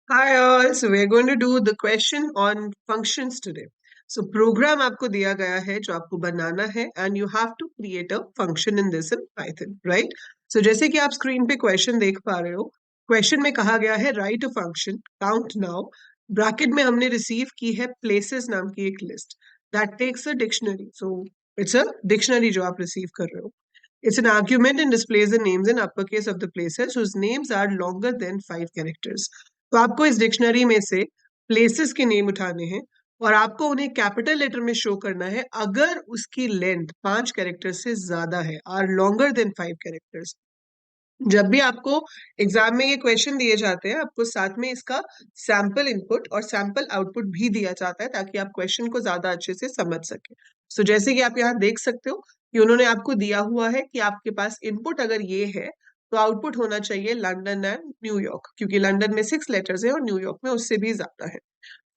Hi all, so we're going to do the question on functions today. So program आपको दिया गया है जो आपको बनाना है and you have to create a function in this in Python, right? So जैसे कि आप स्क्रीन पे क्वेश्चन देख पा रहे हो, क्वेश्चन में कहा गया है write a function count now, bracket में हमने रिसीव की है प्लेसेस नाम की एक list that takes a dictionary. So it's a dictionary जो आप रिसीव कर रहे हो. It's an argument and displays the names in uppercase of the places whose names are longer than 5 characters. तो आपको इस डिक्शनरी में से प्लेसेस के नेम उठाने हैं और आपको उन्हें कैपिटल लेटर में शो करना है अगर उसकी लेंथ 5 कैरेक्टर से ज्यादा है, आर लॉन्गर देन 5 कैरेक्टर्स. जब भी आपको एग्जाम में ये क्वेश्चन दिए जाते हैं आपको साथ में इसका सैंपल इनपुट और सैंपल आउटपुट भी दिया जाता है ताकि आप क्वेश्चन को ज्यादा अच्छे से समझ सके. सो जैसे कि आप यहाँ देख सकते हो कि उन्होंने आपको दिया हुआ है कि आपके पास इनपुट अगर ये है तो आउटपुट होना चाहिए लंदन एंड न्यूयॉर्क, क्योंकि लंदन में 6 लेटर्स है और न्यूयॉर्क में उससे भी ज्यादा है.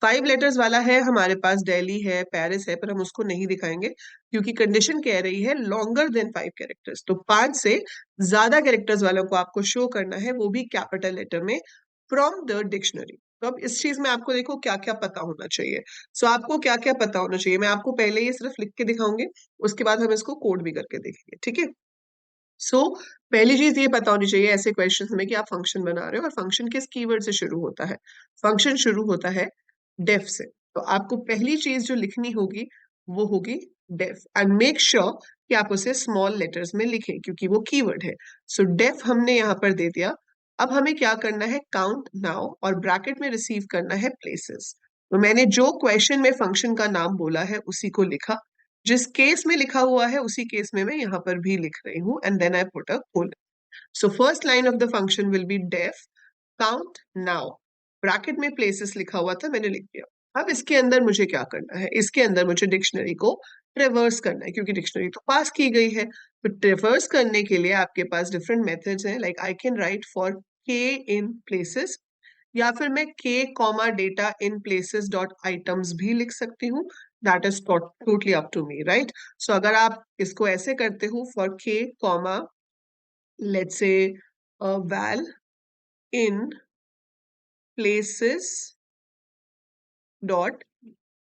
5 लेटर्स वाला है हमारे पास दिल्ली है, पेरिस है, पर हम उसको नहीं दिखाएंगे क्योंकि कंडीशन कह रही है लॉन्गर देन 5 कैरेक्टर्स. तो 5 से ज्यादा कैरेक्टर्स वालों को आपको शो करना है, वो भी कैपिटल लेटर में फ्रॉम द डिक्शनरी. तो अब इस चीज में आपको देखो क्या क्या पता होना चाहिए. सो आपको क्या क्या पता होना चाहिए मैं आपको पहले ये सिर्फ लिख के दिखाऊंगी, उसके बाद हम इसको कोड भी करके देखेंगे, ठीक है. सो पहली चीज ये पता होनी चाहिए ऐसे क्वेश्चन में कि आप फंक्शन बना रहे हो और फंक्शन किस कीवर्ड से शुरू होता है. फंक्शन शुरू होता है डेफ से. तो आपको पहली चीज जो लिखनी होगी वो होगी डेफ, एंड मेक श्योर कि आप उसे स्मॉल लेटर्स में लिखें क्योंकि वो कीवर्ड है. सो डेफ हमने यहाँ पर दे दिया. अब हमें क्या करना है, काउंट नाउ, और ब्रैकेट में रिसीव करना है प्लेसेस. तो मैंने जो क्वेश्चन में फंक्शन का नाम बोला है उसी को लिखा. जिस केस में लिखा हुआ है उसी केस में मैं यहाँ पर भी लिख रही हूँ, and then I put a colon. So first line of the function will be def count now. Bracket में प्लेसेस लिखा हुआ था, मैंने लिख दिया. अब इसके अंदर मुझे क्या करना है, इसके अंदर मुझे डिक्शनरी को ट्रेवर्स करना है क्योंकि डिक्शनरी तो पास की गई है. तो ट्रेवर्स करने के लिए आपके पास डिफरेंट मेथड्स हैं, like I can write for K in places, या फिर मैं K comma data in places dot items भी लिख सकती हूँ. That is totally up to me, right. So अगर आप इसको ऐसे करते हो for K comma let's say val in places dot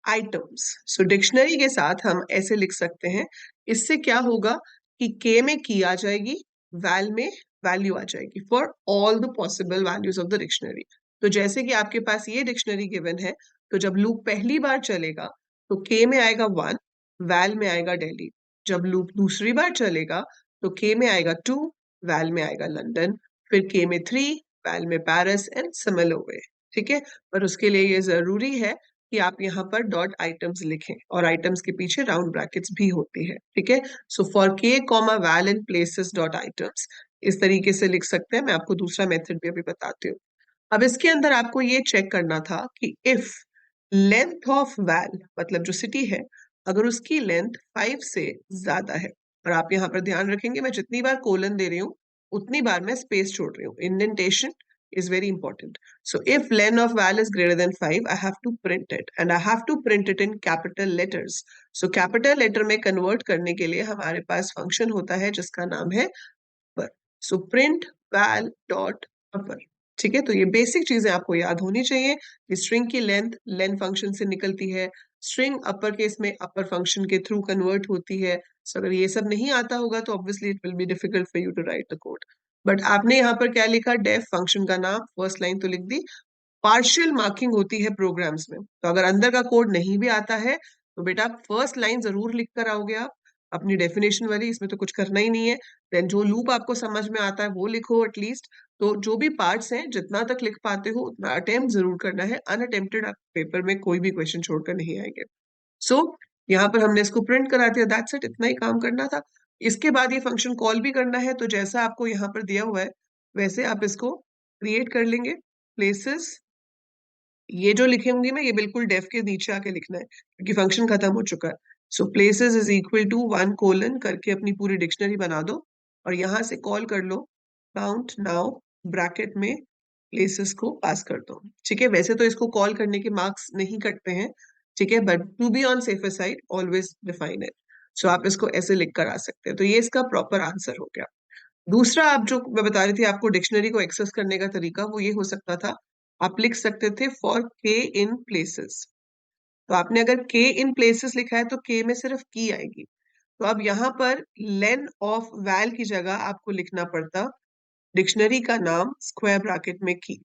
items. So dictionary के साथ हम ऐसे लिख सकते हैं. इससे क्या होगा कि के में की आ जाएगी, वैल में वैल्यू आ जाएगी for all the possible values of the dictionary. तो जैसे कि आपके पास ये डिक्शनरी गिवन है, तो जब लूप पहली बार चलेगा तो के में आएगा 1, वैल में आएगा दिल्ली. जब लूप दूसरी बार चलेगा तो के में आएगा 2, वैल में आएगा लंदन, फिर के में 3, वैल में पेरिस, एंड सिमिलर वे. ठीक है. पर उसके लिए ये जरूरी है कि आप यहाँ पर डॉट आइटम्स लिखें और आइटम्स के पीछे राउंड ब्रैकेट्स भी होती है, ठीक है. So for K comma val in places dot items इस तरीके से लिख सकते हैं. मैं आपको दूसरा मेथड भी अभी बताती हूँ. अब इसके अंदर आपको ये चेक करना था कि इफ लेंथ ऑफ वैल, मतलब जो सिटी है, अगर उसकी लेंथ 5 से ज्यादा है, और आप यहाँ पर ध्यान रखेंगे मैं जितनी बार कोलन दे रही हूँ उतनी बार मैं स्पेस छोड़ रही हूँ. Indentation is very important. So if len of val is greater than 5, I have to print it, and I have to print it in capital letters. So capital letter में convert करने के लिए हमारे पास function होता है जिसका नाम है upper. So print val dot upper. ठीक है. तो ये बेसिक चीजें आपको याद होनी चाहिए कि स्ट्रिंग की लेंथ लेन फंक्शन से निकलती है, स्ट्रिंग अपर केस में अपर फंक्शन के थ्रू कन्वर्ट होती है. सो अगर ये सब नहीं आता होगा तो obviously it will be difficult for you to write the code. But आपने यहाँ पर क्या लिखा, डेफ फंक्शन का नाम, फर्स्ट लाइन तो लिख दी. पार्शियल मार्किंग होती है प्रोग्राम्स में, तो अगर अंदर का कोड नहीं भी आता है तो बेटा फर्स्ट लाइन जरूर लिख कर आओगे आप अपनी डेफिनेशन वाली, इसमें तो कुछ करना ही नहीं है. देन जो लूप आपको समझ में आता है वो लिखो एटलीस्ट. तो जो भी पार्ट्स हैं जितना तक लिख पाते हो उतना अटेम्प्ट जरूर करना है. अनअटेम्प्टेड आप पेपर में कोई भी क्वेश्चन छोड़कर नहीं आएंगे. सो यहाँ पर हमने इसको प्रिंट करा दिया, दैट्स इट. इतना ही काम करना था. इसके बाद ये फंक्शन कॉल भी करना है, तो जैसा आपको यहाँ पर दिया हुआ है वैसे आप इसको क्रिएट कर लेंगे. प्लेसेस, ये जो लिखेंगे मैं ये बिल्कुल डेफ के नीचे आके लिखना है क्योंकि फंक्शन खत्म हो चुका है. So places is equal to 1 colon करके अपनी पूरी डिक्शनरी बना दो और यहाँ से कॉल कर लो काउंट नाउ, ब्रैकेट में प्लेसेस को पास कर दो. ठीक है. वैसे तो इसको कॉल करने के मार्क्स नहीं कटते हैं, ठीक है, but to be on safer side always define it. So आप इसको ऐसे लिख कर आ सकते हैं. तो ये इसका प्रॉपर आंसर हो गया. दूसरा आप जो मैं बता रही थी आपको डिक्शनरी को एक्सेस करने का तरीका, वो ये हो सकता था आप लिख सकते थे फॉर के इन प्लेसेस। तो आपने अगर के इन प्लेसेस लिखा है तो के में सिर्फ की आएगी। तो अब यहाँ पर लेन ऑफ वैल की जगह आपको लिखना पड़ता डिक्शनरी का नाम स्क्वायर ब्रैकेट में की।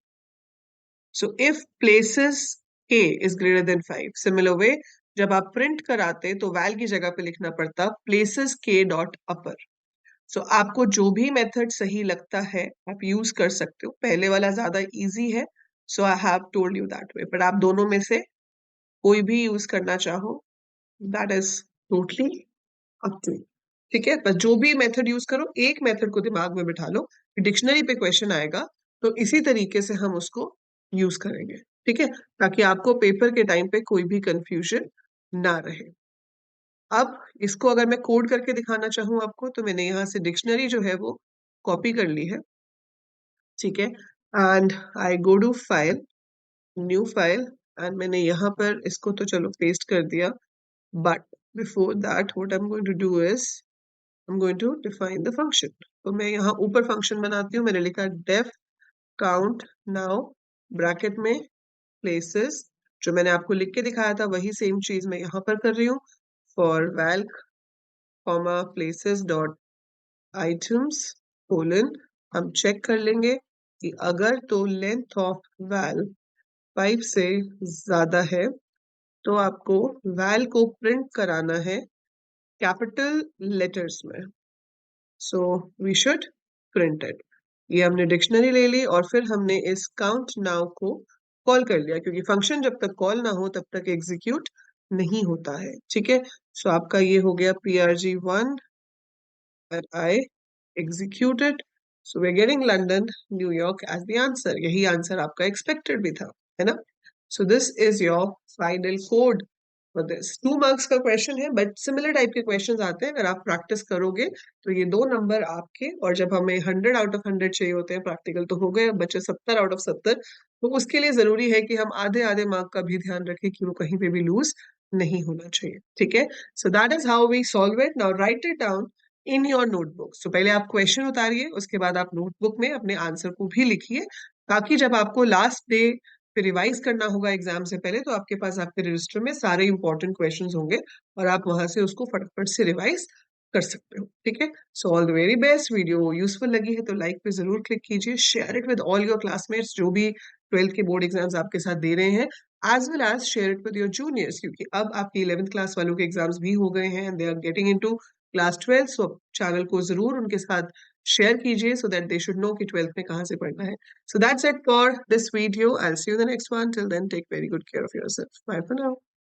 सो इफ प्लेसेस के is greater than 5, similar way जब आप प्रिंट कराते तो वैल की जगह पे लिखना पड़ता प्लेसेस के डॉट अपर। सो आपको जो भी मेथड सही लगता है आप यूज कर सकते हो। पहले वाला ज्यादा इजी है, so I have told you that way, but आप दोनों में से कोई भी यूज करना चाहो that is totally up to. ठीक है, बस जो भी मेथड यूज करो एक मेथड को दिमाग में बिठा लो कि डिक्शनरी पे क्वेश्चन आएगा तो इसी तरीके से हम उसको यूज करेंगे। ठीक है, ताकि आपको पेपर के टाइम पे कोई भी कंफ्यूजन ना रहे। अब इसको अगर मैं कोड करके दिखाना चाहूँ आपको तो मैंने यहाँ से डिक्शनरी जो है वो कॉपी कर ली है। ठीक है, and I go to file, new file, and मैंने यहाँ पर इसको तो चलो पेस्ट कर दिया, but before that what I am going to do is I'm going to define the function. तो मैं यहाँ ऊपर फंक्शन बनाती हूँ, मैंने लिखा def count now ब्रैकेट में places, जो मैंने आपको लिख के दिखाया था वही सेम चीज मैं यहाँ पर कर रही हूँ, for val comma places dot items colon। हम चेक कर लेंगे कि अगर तो लेंथ ऑफ val 5 से ज्यादा है तो आपको val को प्रिंट कराना है कैपिटल लेटर्स में। So we should print it. ये हमने डिक्शनरी ले ली और फिर हमने इस काउंट नाउ को कॉल कर लिया, क्योंकि फंक्शन जब तक कॉल ना हो तब तक एग्जीक्यूट नहीं होता है। ठीक है, सो आपका ये हो गया PRG1 and I executed. So we're getting London, New York as the answer. यही आंसर आपका एक्सपेक्टेड भी था, है ना? So this is your final code for this. 2 marks का क्वेश्चन है, बट सिमिलर टाइप के क्वेश्चंस आते हैं। अगर आप प्रैक्टिस करोगे तो ये 2 नंबर आपके, और जब हमें 100 आउट ऑफ 100 चाहिए होते हैं प्रैक्टिकल तो हो गए, बच्चे 70 आउट ऑफ 70। तो उसके लिए जरूरी है कि हम आधे आधे मार्क का भी ध्यान रखें कि वो कहीं पे भी लूज नहीं होना चाहिए। ठीक है, so that is how we solve it. Now write it down in your notebook. So पहले आप क्वेश्चन उतारिए, उसके बाद आप नोटबुक में अपने आंसर को भी लिखिए, ताकि जब आपको लास्ट डे पे रिवाइज करना होगा एग्जाम से पहले तो आपके पास आपके रजिस्टर में सारे इंपॉर्टेंट क्वेश्चंस होंगे और आप वहां से उसको फटाफट से रिवाइज कर सकते हो। ठीक है, so all the very best. Video useful लगी है तो लाइक पे जरूर क्लिक कीजिए, share it with all your classmates जो भी 12th के बोर्ड एग्जाम्स आपके साथ दे रहे हैं, as well as share it with your juniors, क्योंकि अब आपकी 11th क्लास वालों के एग्जाम्स भी हो गए हैं and they are getting into class 12। So channel को जरूर उनके साथ शेयर कीजिए so that they should know कि 12th में कहाँ से पढ़ना है। So that's it for this video. I'll see you in the next one. Till then, take very good care of yourself. Bye for now.